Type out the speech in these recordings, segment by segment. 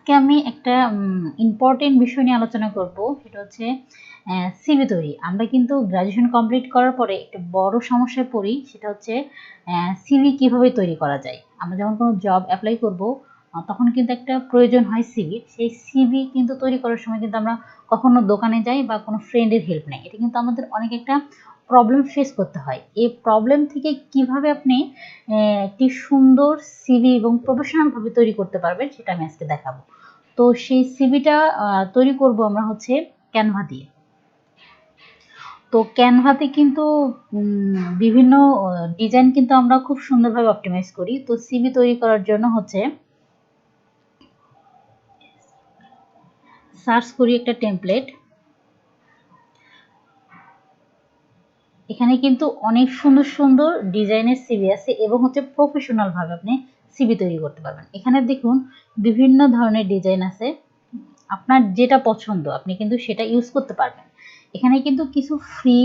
আজকে আমি একটা ইম্পর্টেন্ট বিষয় নিয়ে আলোচনা করব। সেটা হচ্ছে সিভি তৈরি। আমরা কিন্তু গ্র্যাজুয়েশন কমপ্লিট করার পরে একটা বড় সমস্যায় পড়ি, সেটা হচ্ছে সিভি কিভাবে তৈরি করা যায়। আমরা যখন কোনো জব অ্যাপ্লাই করব তখন কিন্তু একটা প্রয়োজন হয় সিভি। সেই সিভি কিন্তু তৈরি করার সময় কিন্তু আমরা কখনো দোকানে যাই বা কোনো ফ্রেন্ডের হেল্প নেই। এটা কিন্তু আমাদের অনেক একটা প্রবলেম ফেস করতে হয়। এই প্রবলেম থেকে কিভাবে আপনি একটি সুন্দর সিভি এবং প্রফেশনালভাবে তৈরি করতে পারবেন সেটা আমি আজকে দেখাবো। তো সেই সিভিটা তৈরি করব আমরা হচ্ছে ক্যানভা দিয়ে। তো ক্যানভাতে কিন্তু বিভিন্ন ডিজাইন কিন্তু আমরা খুব সুন্দরভাবে অপটিমাইজ করি। তো সিভি তৈরি করার জন্য হচ্ছে সার্চ করি একটা টেমপ্লেট। এখানে কিন্তু অনেক সুন্দর সুন্দর ডিজাইনের সিভি আছে এবং হচ্ছে প্রফেশনালভাবে আপনি সিভি তৈরি করতে পারবেন। এখানে দেখুন বিভিন্ন ধরনের ডিজাইন আছে। আপনার যেটা পছন্দ আপনি কিন্তু সেটা ইউজ করতে পারবেন। এখানে কিন্তু কিছু ফ্রি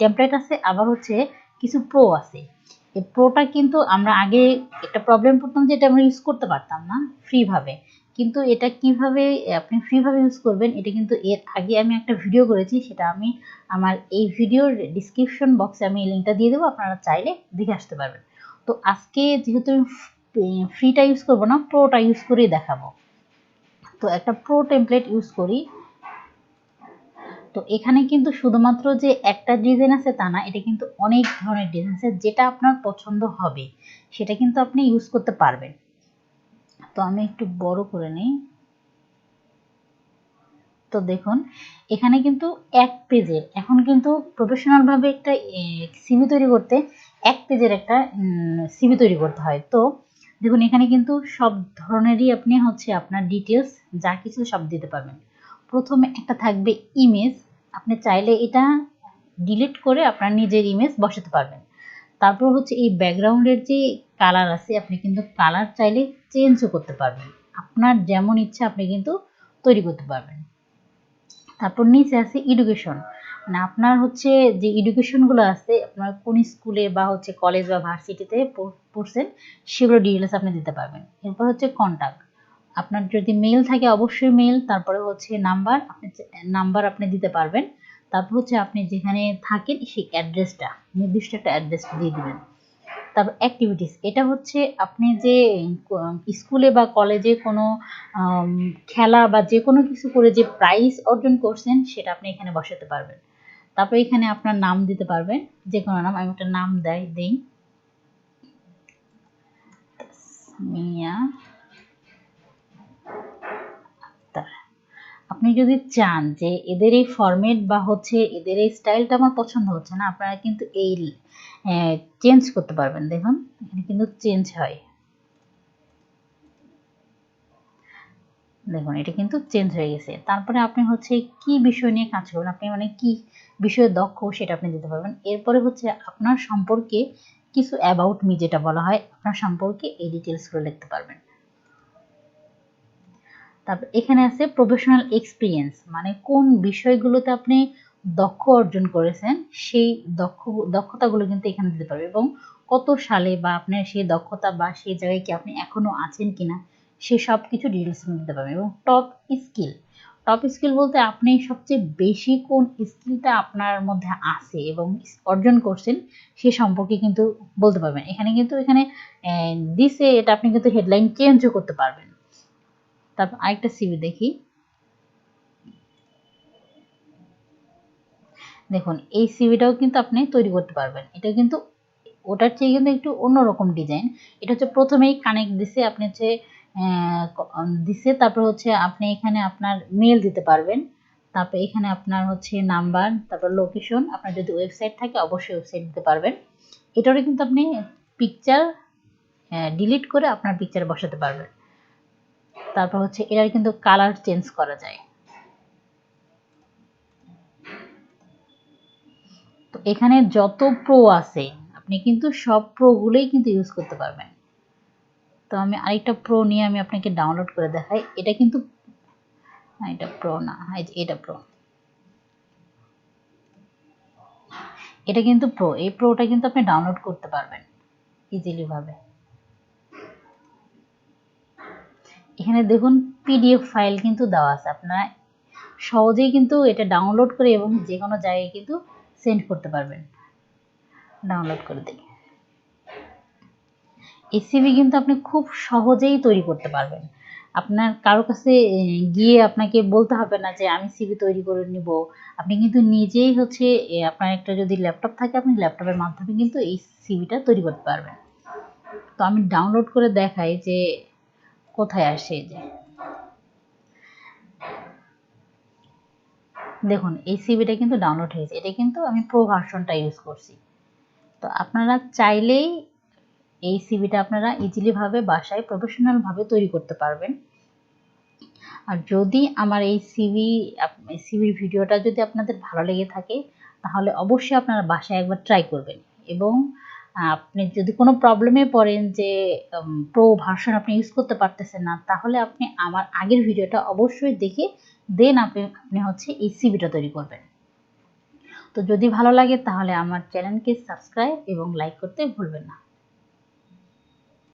টেমপ্লেট আছে, আবার হচ্ছে কিছু প্রো আছে। এই প্রোটা কিন্তু আমরা আগে একটা প্রবলেম পড়তাম যে এটা আমরা ইউজ করতে পারতাম না ফ্রিভাবে। কিন্তু এটা কিভাবে আপনি ফ্রিভাবে ইউজ করবেন এটা কিন্তু এর আগে আমি একটা ভিডিও করেছি, সেটা আমি আমার এই ভিডিওর ডিসক্রিপশন বক্সে আমি এই লিঙ্কটা দিয়ে দেবো, আপনারা চাইলে দেখে আসতে পারবেন। তো আজকে যেহেতু ফ্রিটা ইউজ করবো না, প্রোটা ইউজ করেই দেখাবো। তো একটা প্রো টেমপ্লেট ইউজ করি। তো এখানে কিন্তু শুধুমাত্র যে একটা ডিজাইন আছে তা না, এটা কিন্তু অনেক ধরনের ডিজাইন আছে। যেটা আপনার পছন্দ হবে সেটা কিন্তু আপনি ইউজ করতে পারবেন। তো আমি একটু বড় করে নিই। তো দেখুন এখানে কিন্তু এক পেজের, এখন কিন্তু প্রফেশনালভাবে একটা সিভি তৈরি করতে এক পেজের একটা সিভি তৈরি করতে হয়। তো দেখুন এখানে কিন্তু সব ধরনেরই আপনি হচ্ছে আপনার ডিটেলস যা কিছু সব দিতে পারবেন। প্রথমে একটা থাকবে ইমেজ, আপনি চাইলে এটা ডিলিট করে আপনার নিজের ইমেজ বসাতে পারবেন। তারপর হচ্ছে এই ব্যাকগ্রাউন্ডের যে কালার আছে, আপনি কিন্তু কালার চাইলে চেঞ্জও করতে পারবেন। আপনার যেমন ইচ্ছা আপনি কিন্তু তৈরি করতে পারবেন। তারপর নিচে আছে এডুকেশন, মানে আপনার হচ্ছে যে এডুকেশনগুলো আছে, আপনার কোন স্কুলে বা হচ্ছে কলেজ বা ভার্সিটিতে পড়ছেন সেগুলো ডিটেলস আপনি দিতে পারবেন। এরপর হচ্ছে কন্ট্যাক্ট, আপনার যদি মেল থাকে অবশ্যই মেল, তারপরে হচ্ছে নাম্বার আপনি দিতে পারবেন। তারপর হচ্ছে আপনি যেখানে থাকেন সেই অ্যাড্রেসটা, নির্দিষ্ট একটা অ্যাড্রেস দিয়ে দিবেন। তারপর অ্যাক্টিভিটিস, এটা হচ্ছে আপনি যে স্কুলে বা কলেজে কোনো খেলা বা যে কোনো কিছু করে যে প্রাইজ অর্জন করছেন সেটা আপনি এখানে বসাতে পারবেন। তারপর এখানে আপনার নাম দিতে পারবেন, যে কোনো নাম। আমি একটা নাম দেই মিয়া। আপনি যদি চান যে এদের এই ফরম্যাট বা হচ্ছে এদের এই স্টাইলটা আমার পছন্দ হচ্ছে না, আপনারা কিন্তু এই চেঞ্জ করতে পারবেন। দেখুন এখানে কিন্তু চেঞ্জ হয়, দেখুন এটা কিন্তু চেঞ্জ হয়ে গেছে। তারপরে আপনি হচ্ছে কি বিষয় নিয়ে কাজ করবেন, আপনি মানে কি বিষয়ে দক্ষ সেটা আপনি দিতে পারবেন। এরপরে হচ্ছে আপনার সম্পর্কে কিছু অ্যাবাউট মি যেটা বলা হয়, আপনার সম্পর্কে এই ডিটেলসগুলো লিখতে পারবেন। তারপর এখানে আছে প্রফেশনাল এক্সপিরিয়েন্স, মানে কোন বিষয়গুলোতে আপনি দক্ষ অর্জন করেছেন সেই দক্ষতাগুলো কিন্তু এখানে দিতে পারবে, এবং কত সালে বা আপনার সেই দক্ষতা বা সেই জায়গায় কি আপনি এখনো আছেন কিনা সে সব কিছু ডিটেলস দিতে পারবেন। এবং টপ স্কিল বলতে আপনি সবচেয়ে বেশি কোন স্কিলটা আপনার মধ্যে আছে এবং অর্জন করছেন সে সম্পর্কে কিন্তু বলতে পারবেন। এখানে দিছে, এটা আপনি কিন্তু হেডলাইন চেঞ্জও করতে পারবেন। তারপর আরেকটা সিভি দেখি। দেখুন এই সিভিটাও কিন্তু আপনি তৈরি করতে পারবেন। এটা কিন্তু ওটার চেয়ে কিন্তু একটু অন্যরকম ডিজাইন। এটা হচ্ছে প্রথমেই কানেক্ট দিছে, আপনি হচ্ছে দিছে, তারপর হচ্ছে আপনি এখানে আপনার মেল দিতে পারবেন। তারপর এখানে আপনার হচ্ছে নাম্বার, তারপর লোকেশন, আপনার যদি ওয়েবসাইট থাকে অবশ্যই ওয়েবসাইট দিতে পারবেন। এটারও কিন্তু আপনি পিকচার ডিলিট করে আপনার পিকচার বসাতে পারবেন। তারপর হচ্ছে এটার কিন্তু কালার চেঞ্জ করা যায়। তো এখানে যত প্রো আছে আপনি কিন্তু সব প্রোগুলোই কিন্তু ইউজ করতে পারবেন। তো আমি আরেকটা প্রো নিয়ে আমি আপনাকে ডাউনলোড করে দেখাই। এটা কিন্তু এটা প্রো না, এটা প্রো, এটা কিন্তু প্রো। এই প্রোটা কিন্তু আপনি ডাউনলোড করতে পারবেন ইজিলি ভাবে। এখানে দেখুন পিডিএফ ফাইল কিন্তু দেওয়া আছে, আপনারা সহজেই কিন্তু এটা ডাউনলোড করে এবং যে কোনো জায়গায় কিন্তু সেন্ড করতে পারবেন। ডাউনলোড করে দিই। এই সিভি কিন্তু আপনি খুব সহজেই তৈরি করতে পারবেন। আপনার কারো কাছে গিয়ে আপনাকে বলতে হবে না যে আমি সিভি তৈরি করে নিব। আপনি কিন্তু নিজেই হচ্ছে আপনার একটা যদি ল্যাপটপ থাকে আপনি ল্যাপটপের মাধ্যমে কিন্তু এই সিভিটা তৈরি করতে পারবেন। তো আমি ডাউনলোড করে দেখাই যে কোথায় আসে। যে দেখুন এই সিভিটা কিন্তু ডাউনলোড হয়েছে, এটা কিন্তু আমি প্রো ভার্সনটা ইউজ করছি। তো আপনারা চাইলেই এই সিভিটা আপনারা ইজিলি ভাবে বাসায় প্রফেশনাল ভাবে তৈরি করতে পারবেন। আর যদি আমার এই সিভির ভিডিওটা যদি আপনাদের ভালো লেগে থাকে তাহলে অবশ্যই আপনারা বাসায় একবার ট্রাই করবেন। এবং আপনি যদি কোনো প্রবলেমে পড়েন যে প্রো ভার্সন আপনি ইউজ করতে পারতেছেন না, তাহলে আপনি আমার আগের ভিডিওটা অবশ্যই দেখে দেন আপনি হচ্ছে এই সিভিটা তৈরি করবেন। তো যদি ভালো লাগে তাহলে আমার চ্যানেলকে সাবস্ক্রাইব এবং লাইক করতে ভুলবেন না।